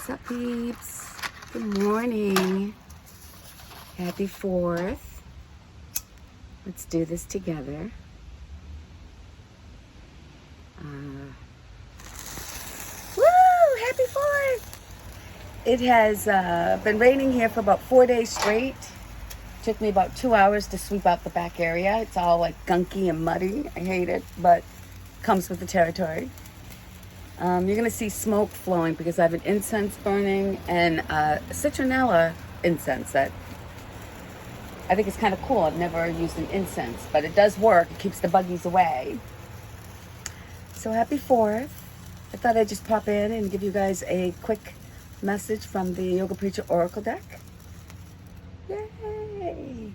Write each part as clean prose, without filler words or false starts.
What's up, peeps? Good morning. Happy 4th. Let's do this together. Woo! Happy 4th! It has been raining here for about 4 days straight. Took me about 2 hours to sweep out the back area. It's all like gunky and muddy. I hate it, but comes with the territory. You're going to see smoke flowing because I have an incense burning and citronella incense that I think is kind of cool. I've never used an incense, but it does work. It keeps the buggies away. So happy 4th. I thought I'd just pop in and give you guys a quick message from the Yoga Preacher Oracle deck. Yay!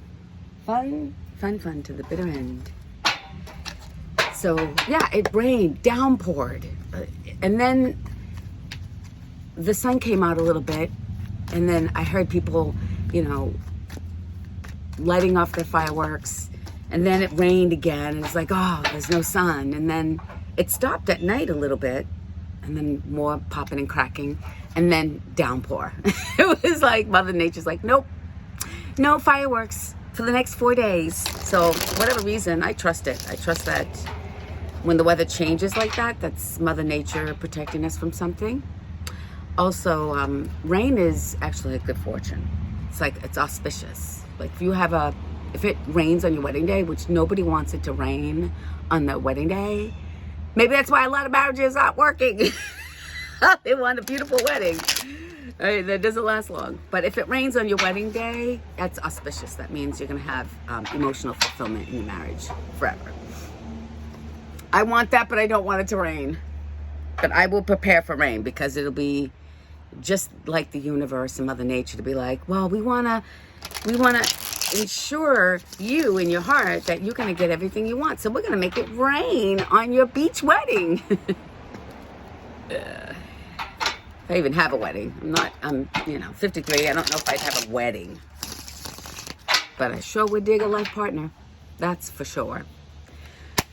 Fun, fun, fun to the bitter end. So yeah, it rained, downpoured. And then the sun came out a little bit, and then I heard people, lighting off their fireworks, and then it rained again, and it's like, oh, there's no sun. And then it stopped at night a little bit, and then more popping and cracking, and then downpour. It was like Mother Nature's like, nope, no fireworks for the next 4 days. So for whatever reason, I trust it. I trust that when the weather changes like that, that's Mother Nature protecting us from something. Also, rain is actually a good fortune. It's auspicious. Like if it rains on your wedding day, which nobody wants it to rain on their wedding day, maybe that's why a lot of marriages aren't working. They want a beautiful wedding. Right, that doesn't last long. But if it rains on your wedding day, that's auspicious. That means you're gonna have emotional fulfillment in your marriage forever. I want that, but I don't want it to rain. But I will prepare for rain because it'll be just like the universe and Mother Nature to be like, well, we wanna ensure you in your heart that you're gonna get everything you want. So we're gonna make it rain on your beach wedding. If I even have a wedding. I'm 53. I don't know if I'd have a wedding. But I sure would dig a life partner. That's for sure.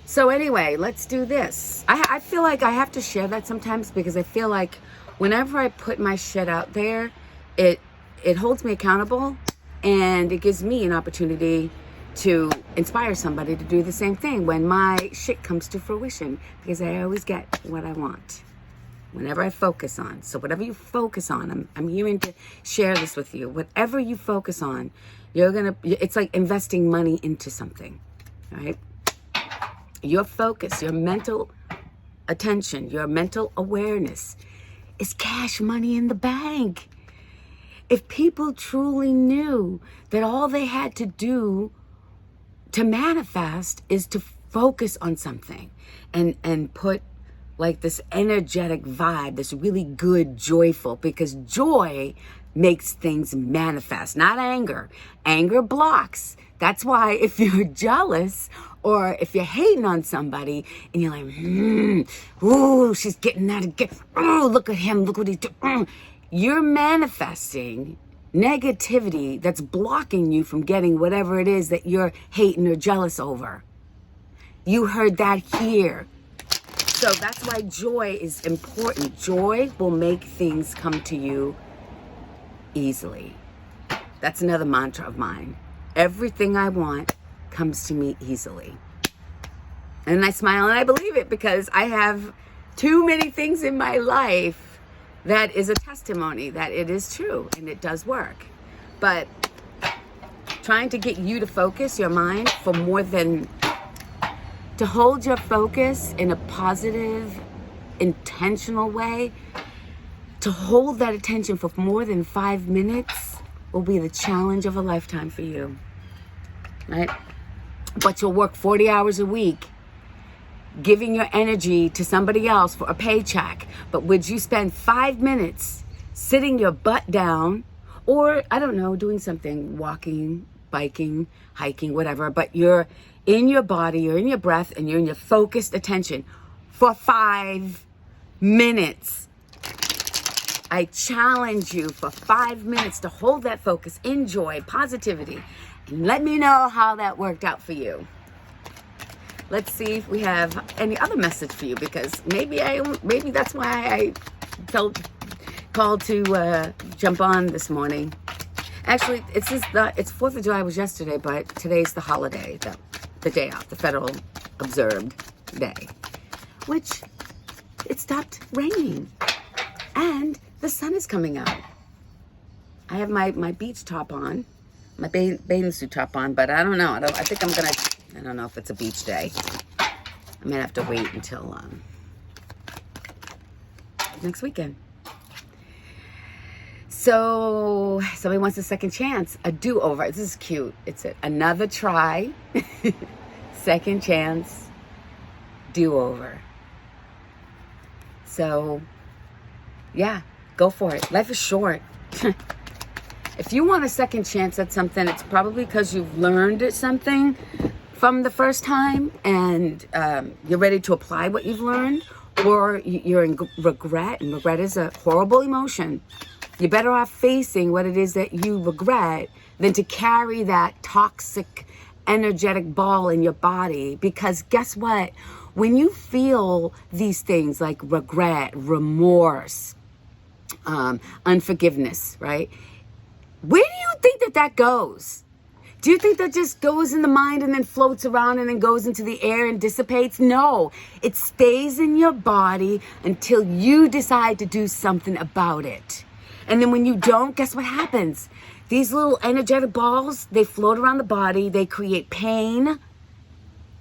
So anyway, let's do this. I feel like I have to share that sometimes because I feel like whenever I put my shit out there, it holds me accountable and it gives me an opportunity to inspire somebody to do the same thing when my shit comes to fruition, because I always get what I want whenever I focus on. So whatever you focus on, I'm here to share this with you. Whatever you focus on, it's like investing money into something, right? Your focus, your mental attention, your mental awareness is cash money in the bank. If people truly knew that all they had to do to manifest is to focus on something and put like this energetic vibe, this really good, joyful, because joy makes things manifest, not anger. Anger blocks. That's why if you're jealous or if you're hating on somebody and you're like, ooh, she's getting that again. Oh, look at him. Look what he's doing. You're manifesting negativity that's blocking you from getting whatever it is that you're hating or jealous over. You heard that here. So that's why joy is important. Joy will make things come to you easily. That's another mantra of mine. Everything I want comes to me easily. And I smile and I believe it because I have too many things in my life that is a testimony that it is true and it does work. But trying to get you to focus your mind for more than, to hold your focus in a positive, intentional way, to hold that attention for more than 5 minutes will be the challenge of a lifetime for you, right? But you'll work 40 hours a week, giving your energy to somebody else for a paycheck. But would you spend 5 minutes sitting your butt down or, I don't know, doing something, walking, biking, hiking, whatever, but you're in your body, you're in your breath, and you're in your focused attention for 5 minutes. I challenge you for 5 minutes to hold that focus, enjoy positivity, and let me know how that worked out for you. Let's see if we have any other message for you, because maybe that's why I felt called to jump on this morning. Actually, it's 4th of July was yesterday, but today's the holiday, the day off, the federal observed day, which it stopped raining and the sun is coming out. I have my beach top on, my bathing suit top on, but I don't know. I don't know if it's a beach day. I might have to wait until next weekend. So somebody wants a second chance, a do-over. This is cute. It's another try, second chance, do-over. So yeah, go for it. Life is short. If you want a second chance at something, it's probably because you've learned something from the first time and you're ready to apply what you've learned, or you're in regret, and regret is a horrible emotion. You're better off facing what it is that you regret than to carry that toxic, energetic ball in your body. Because guess what? When you feel these things like regret, remorse, unforgiveness, right? Where do you think that goes? Do you think that just goes in the mind and then floats around and then goes into the air and dissipates? No, it stays in your body until you decide to do something about it. And then when you don't, guess what happens? These little energetic balls, they float around the body, they create pain,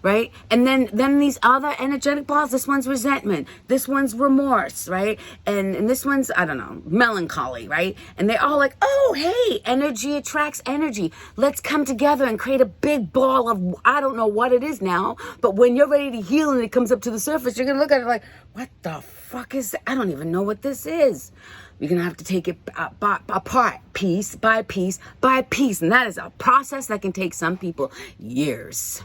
right? And then these other energetic balls, this one's resentment, this one's remorse, right? And this one's, I don't know, melancholy, right? And they're all like, oh, hey, energy attracts energy. Let's come together and create a big ball of, I don't know what it is now, but when you're ready to heal and it comes up to the surface, you're gonna look at it like, what the fuck is that? I don't even know what this is. You're going to have to take it apart, piece by piece by piece. And that is a process that can take some people years.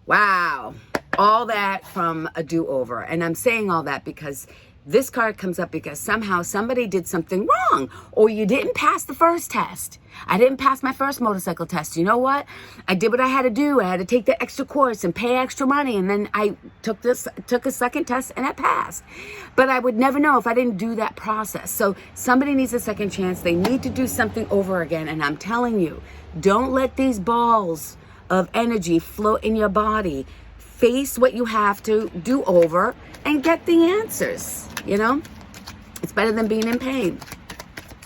Wow. All that from a do-over. And I'm saying all that because this card comes up because somehow somebody did something wrong, or you didn't pass the first test. I didn't pass my first motorcycle test. You know what? I did what I had to do. I had to take the extra course and pay extra money. And then I took a second test and I passed. But I would never know if I didn't do that process. So somebody needs a second chance. They need to do something over again. And I'm telling you, don't let these balls of energy float in your body. Face what you have to do over and get the answers. You know, it's better than being in pain.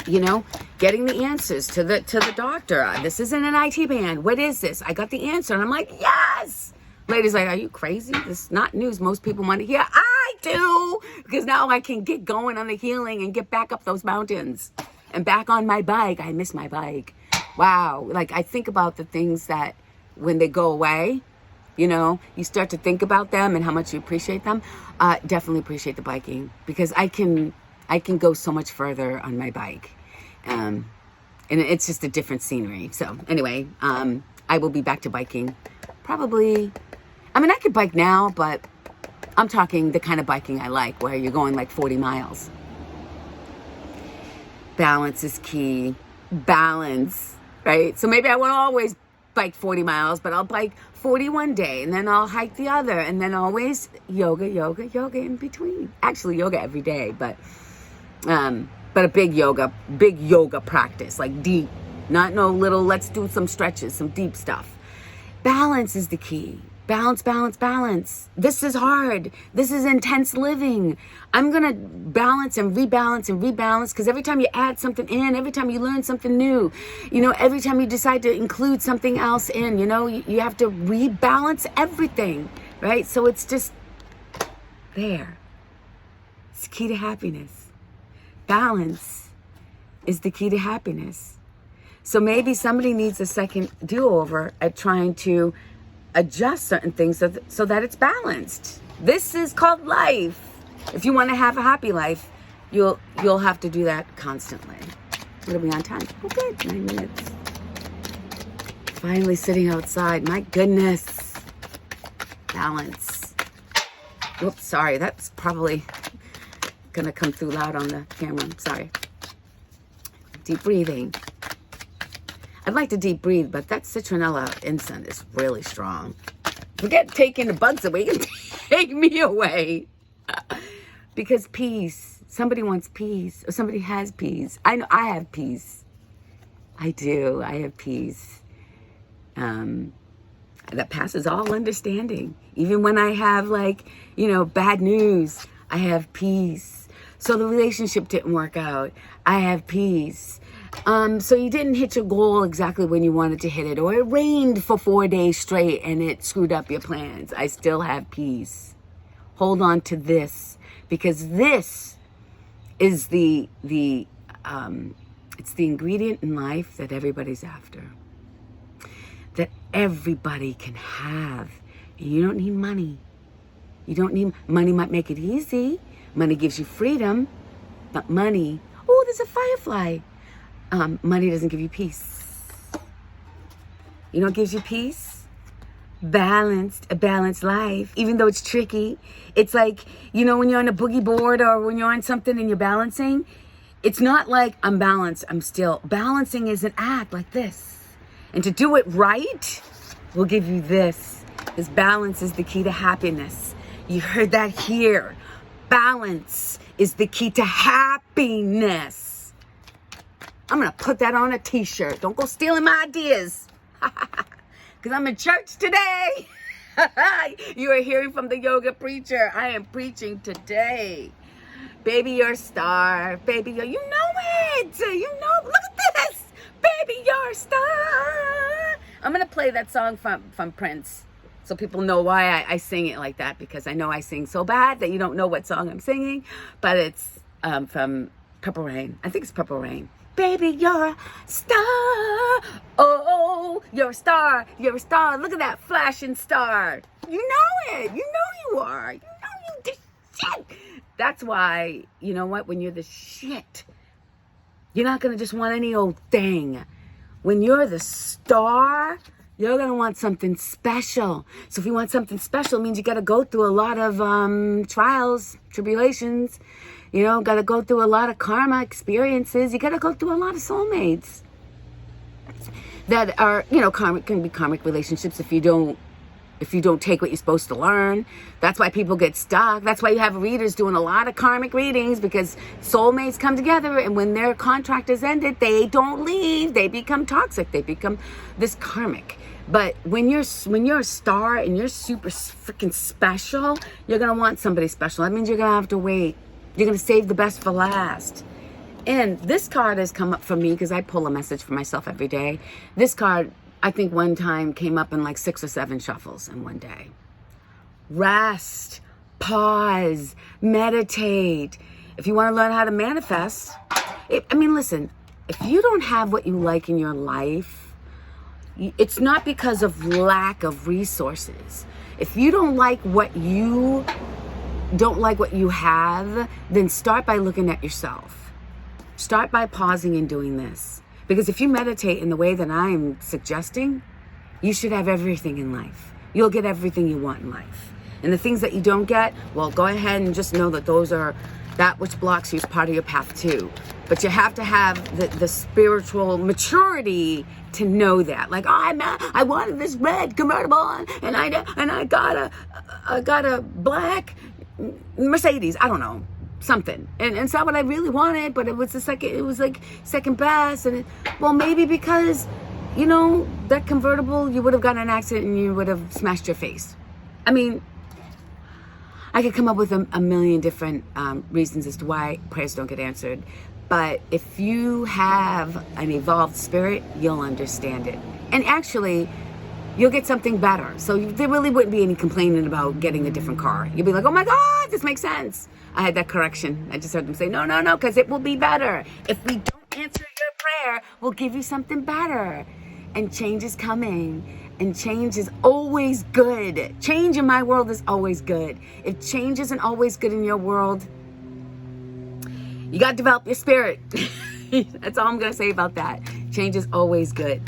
You know, getting the answers to the doctor. This isn't an IT band. What is this? I got the answer. And I'm like, yes. Lady's like, are you crazy? This is not news most people want to hear. I do. Because now I can get going on the healing and get back up those mountains and back on my bike. I miss my bike. Wow. Like, I think about the things that when they go away, you know, you start to think about them and how much you appreciate them. Definitely appreciate the biking because I can go so much further on my bike. And it's just a different scenery. So anyway, I will be back to biking probably. I mean, I could bike now, but I'm talking the kind of biking I like where you're going like 40 miles. Balance is key. Balance, right? So maybe I won't always bike 40 miles, but I'll bike 40 one day and then I'll hike the other, and then always yoga in between. Actually, yoga every day, but a big yoga practice, like deep, not no little, let's do some stretches, some deep stuff. Balance is the key. Balance, balance, balance. This is hard. This is intense living. I'm going to balance and rebalance because every time you add something in, every time you learn something new, you know, every time you decide to include something else in, you know, you have to rebalance everything, right? So it's just there. It's the key to happiness. Balance is the key to happiness. So maybe somebody needs a second do-over at trying to adjust certain things so that it's balanced. This is called life. If you want to have a happy life, you'll have to do that constantly. It'll be on time. Okay, 9 minutes. Finally sitting outside. My goodness. Balance. Oops, sorry. That's probably gonna come through loud on the camera. Sorry. Deep breathing. I'd like to deep breathe, but that citronella incense is really strong. Forget taking the bugs away and take me away. Because peace Somebody wants peace, or somebody has peace. I know I have peace. I do. I have peace. That passes all understanding. Even when I have bad news, I have peace. So the relationship didn't work out. I have peace. So you didn't hit your goal exactly when you wanted to hit it, or it rained for 4 days straight and it screwed up your plans. I still have peace. Hold on to this, because this is it's the ingredient in life that everybody's after, that everybody can have. And you don't need money. Money might make it easy. Money gives you freedom, but money, oh, there's a firefly. Money doesn't give you peace. You know what gives you peace? A balanced life, even though it's tricky. It's like, when you're on a boogie board or when you're on something and you're balancing, it's not like I'm balanced, I'm still. Balancing is an act like this. And to do it right will give you this. This balance is the key to happiness. You heard that here. Balance is the key to happiness. I'm going to put that on a t-shirt. Don't go stealing my ideas. Because I'm in church today. You are hearing from the yoga preacher. I am preaching today. Baby, you're a star. Baby, you know it. Look at this. Baby, you're a star. I'm going to play that song from Prince, so people know why I sing it like that, because I know I sing so bad that you don't know what song I'm singing, but it's from Purple Rain. I think it's Purple Rain. Baby, you're a star. Oh, you're a star. You're a star. Look at that flashing star. You know it. You know you are. You know you the shit. That's why, you know what? When you're the shit, you're not going to just want any old thing. When you're the star, you're going to want something special. So if you want something special, it means you got to go through a lot of trials, tribulations. Got to go through a lot of karma experiences. You got to go through a lot of soulmates that are, karmic, can be karmic relationships if you don't take what you're supposed to learn. That's why people get stuck. That's why you have readers doing a lot of karmic readings, because soulmates come together, and when their contract is ended, they don't leave. They become toxic. They become this karmic. But when you're a star and you're super freaking special, you're going to want somebody special. That means you're going to have to wait. You're going to save the best for last. And this card has come up for me because I pull a message for myself every day. This card, I think one time, came up in like 6 or 7 shuffles in one day. Rest, pause, meditate. If you want to learn how to manifest, listen, if you don't have what you like in your life, it's not because of lack of resources. If you don't like what you have, then start by looking at yourself. Start by pausing and doing this. Because if you meditate in the way that I'm suggesting, you should have everything in life. You'll get everything you want in life. And the things that you don't get, well, go ahead and just know that those are, that which blocks you is part of your path too. But you have to have the spiritual maturity to know that. Like, I wanted this red convertible, and I got a black Mercedes. I don't know, something, and it's not what I really wanted, but it was like second best. And maybe because that convertible, you would have gotten in an accident and you would have smashed your face. I could come up with a million different reasons as to why prayers don't get answered, but if you have an evolved spirit, you'll understand it, and actually you'll get something better. So there really wouldn't be any complaining about getting a different car. You'll be like, oh my God, this makes sense. I had that correction. I just heard them say, no, because it will be better. If we don't answer your prayer, we'll give you something better. And change is coming. And change is always good. Change in my world is always good. If change isn't always good in your world, you got to develop your spirit. That's all I'm going to say about that. Change is always good.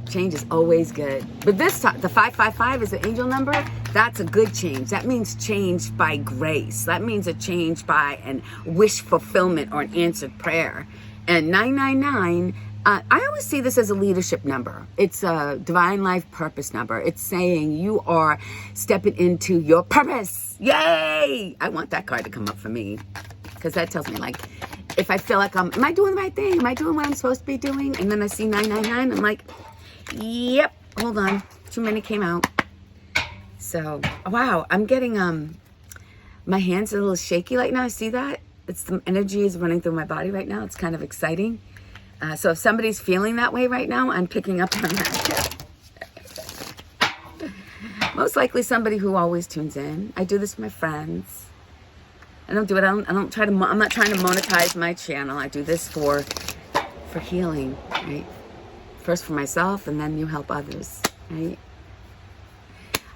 Change is always good. But this time, the 555 is an angel number. That's a good change. That means change by grace. That means a change by an wish fulfillment or an answered prayer. And 999, I always see this as a leadership number. It's a divine life purpose number. It's saying you are stepping into your purpose. Yay! I want that card to come up for me, because that tells me, like, if I feel like am I doing the right thing? Am I doing what I'm supposed to be doing? And then I see 999, I'm like, yep, hold on, too many came out. So, wow, I'm getting, my hands are a little shaky right now. See that? It's the energy is running through my body right now. It's kind of exciting. So if somebody's feeling that way right now, I'm picking up on that. Most likely somebody who always tunes in. I do this for my friends. I don't do it. I'm not trying to monetize my channel. I do this for healing, right? First for myself, and then you help others, right?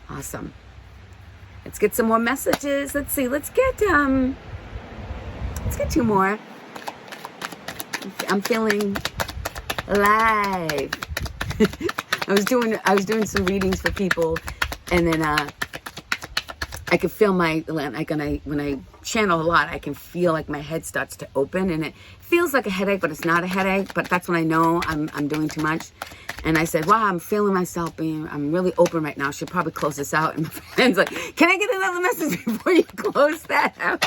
Awesome. Let's get some more messages. Let's see. Let's get 2 more. I'm feeling alive. I was doing some readings for people, and then I could feel when I channel a lot, I can feel like my head starts to open, and it feels like a headache, but it's not a headache. But that's when I know I'm doing too much. And I said, wow, I'm feeling myself I'm really open right now. I should probably close this out. And my friend's like, can I get another message before you close that out?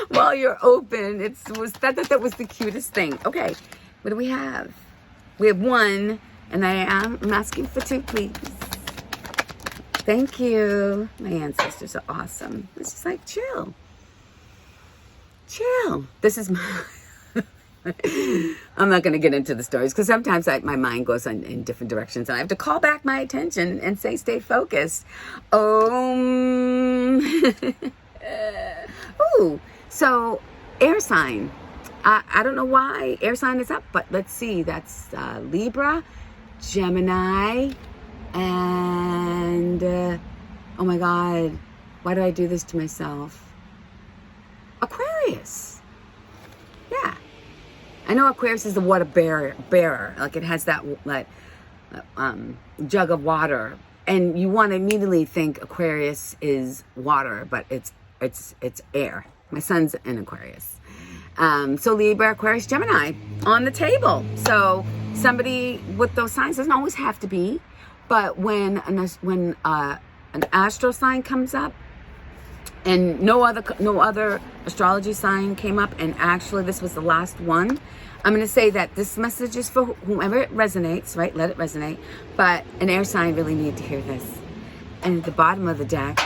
While you're open. That was the cutest thing. Okay, what do we have? We have 1, and I'm asking for 2, please. Thank you. My ancestors are awesome. It's just like chill. This is my... I'm not going to get into the stories because sometimes my mind goes in different directions, and I have to call back my attention and say, stay focused. Ooh, so air sign. I don't know why air sign is up, but let's see. That's Libra, Gemini, and oh my God, why do I do this to myself? Aquarius. Yeah. I know Aquarius is the water bearer. Like it has that jug of water, and you want to immediately think Aquarius is water, but it's air. My son's an Aquarius. So Libra, Aquarius, Gemini on the table. So somebody with those signs, doesn't always have to be, but when an astro sign comes up, and no other astrology sign came up, and actually this was the last one, I'm going to say that this message is for whomever it resonates, right? Let it resonate. But an air sign really need to hear this. And at the bottom of the deck,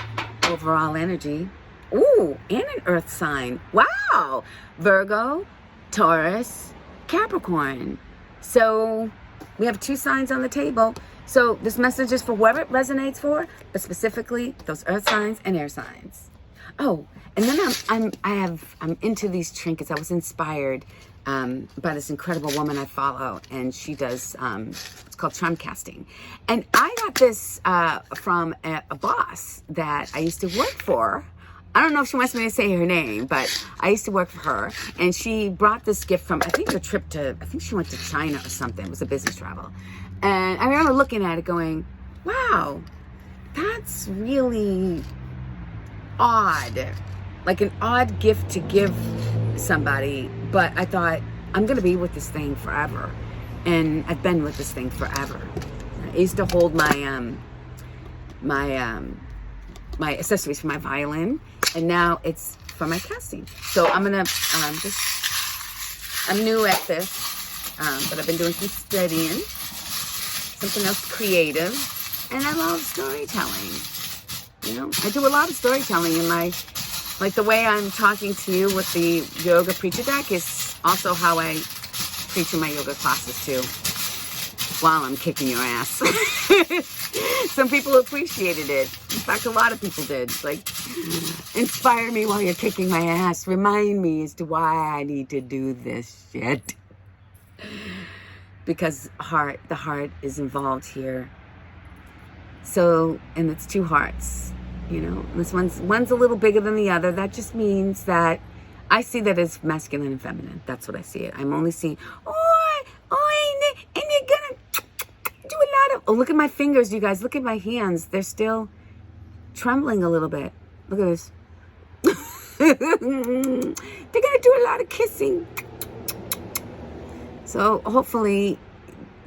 overall energy, ooh, and an earth sign. Wow! Virgo, Taurus, Capricorn. So we have 2 signs on the table. So this message is for whoever it resonates for, but specifically those earth signs and air signs. Oh, and then I'm into these trinkets. I was inspired by this incredible woman I follow, and she does it's called charm casting. And I got this from a boss that I used to work for. I don't know if she wants me to say her name, but I used to work for her, and she brought this gift from, I think she went to China or something. It was a business travel. And I remember looking at it going, wow, that's really odd. Like an odd gift to give somebody. But I thought, I'm going to be with this thing forever. And I've been with this thing forever. I used to hold my my accessories for my violin, and now it's for my casting. So I'm gonna I'm new at this, but I've been doing some studying, something else creative, and I love storytelling. You know, I do a lot of storytelling in my, like the way I'm talking to you with the yoga preacher deck is also how I preach in my yoga classes too, while I'm kicking your ass. Some people appreciated it. In fact, a lot of people did. Like, inspire me while you're kicking my ass. Remind me as to why I need to do this shit. Because the heart is involved here. So, and it's 2 hearts. You know, this one's a little bigger than the other. That just means that I see that as masculine and feminine. That's what I see it. I'm only seeing, and you're gonna do a lot of, look at my fingers, you guys. Look at my hands. They're still trembling a little bit. Look at this. They're gonna do a lot of kissing. So hopefully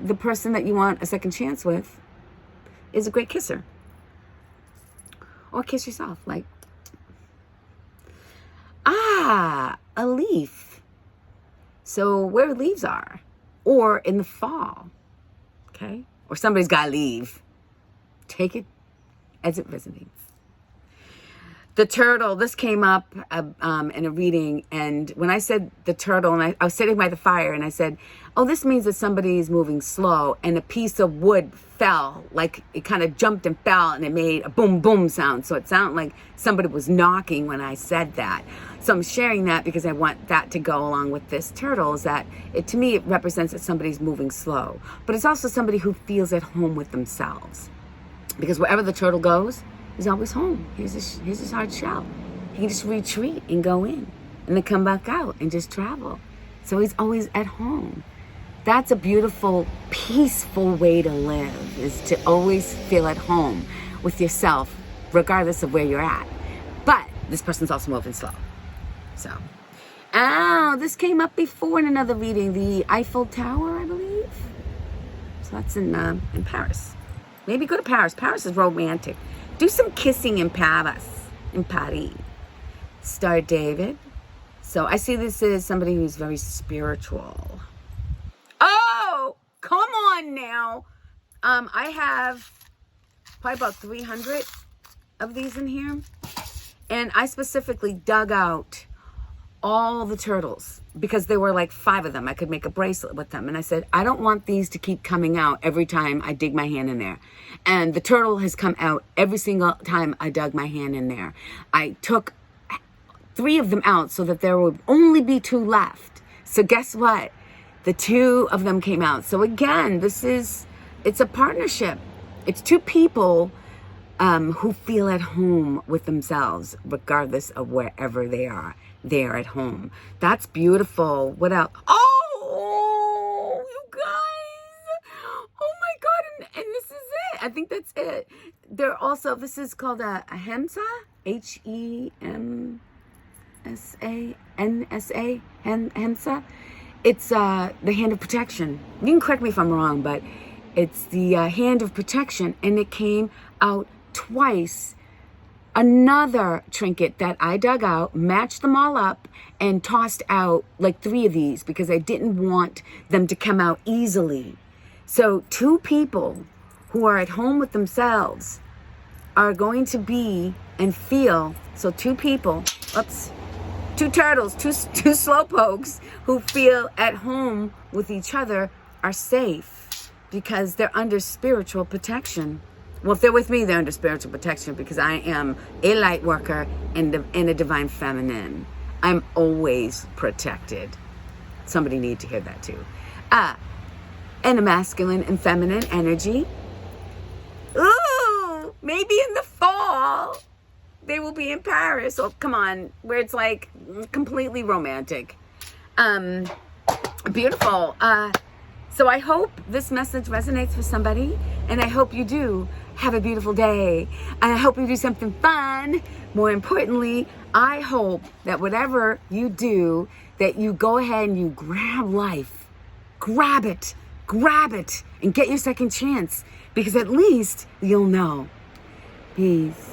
the person that you want a second chance with is a great kisser. Or kiss yourself, like, a leaf. So where leaves are, or in the fall, okay? Or somebody's got to leave. Take it as it resonates. The turtle, this came up in a reading, and when I said the turtle, and I was sitting by the fire, and I said, oh, this means that somebody is moving slow, and a piece of wood fell, like it kind of jumped and fell, and it made a boom, boom sound. So it sounded like somebody was knocking when I said that. So I'm sharing that because I want that to go along with this turtle, is that to me, it represents that somebody's moving slow. But it's also somebody who feels at home with themselves. Because wherever the turtle goes, he's always home. Here's his hard shell. He can just retreat and go in and then come back out and just travel. So he's always at home. That's a beautiful, peaceful way to live, is to always feel at home with yourself, regardless of where you're at. But this person's also moving slow. So, this came up before in another reading, the Eiffel Tower, I believe. So that's in Paris. Maybe go to Paris. Paris is romantic. Do some kissing in Paris. Star David. So I see this as somebody who's very spiritual. Oh, come on now. I have probably about 300 of these in here. And I specifically dug out all the turtles because there were like 5 of them. I could make a bracelet with them. And I said, I don't want these to keep coming out every time I dig my hand in there. And the turtle has come out every single time I dug my hand in there. I took 3 of them out so that there would only be 2 left. So guess what? The 2 of them came out. So again, it's a partnership. It's 2 people who feel at home with themselves, regardless of wherever they are. They are at home. That's beautiful. What else? Oh, you guys. Oh my God. And this is it. I think that's it. They're also, this is called a hApPiNeSs. hApPiNeSs. hApPiNeSs. It's the hand of protection. You can correct me if I'm wrong, but it's the hand of protection. And it came out twice. Another trinket that I dug out, matched them all up, and tossed out like 3 of these because I didn't want them to come out easily. So 2 people who are at home with themselves are going to be and feel, so 2 people, 2 turtles, 2 slowpokes who feel at home with each other are safe because they're under spiritual protection. Well, if they're with me, they're under spiritual protection because I am a light worker and a divine feminine. I'm always protected. Somebody need to hear that too. And a masculine and feminine energy. Ooh, maybe in the fall they will be in Paris. Oh, come on, where it's like completely romantic. Beautiful. So I hope this message resonates with somebody, and I hope you do have a beautiful day. And I hope you do something fun. More importantly, I hope that whatever you do, that you go ahead and you grab life. Grab it, and get your second chance, because at least you'll know. Peace.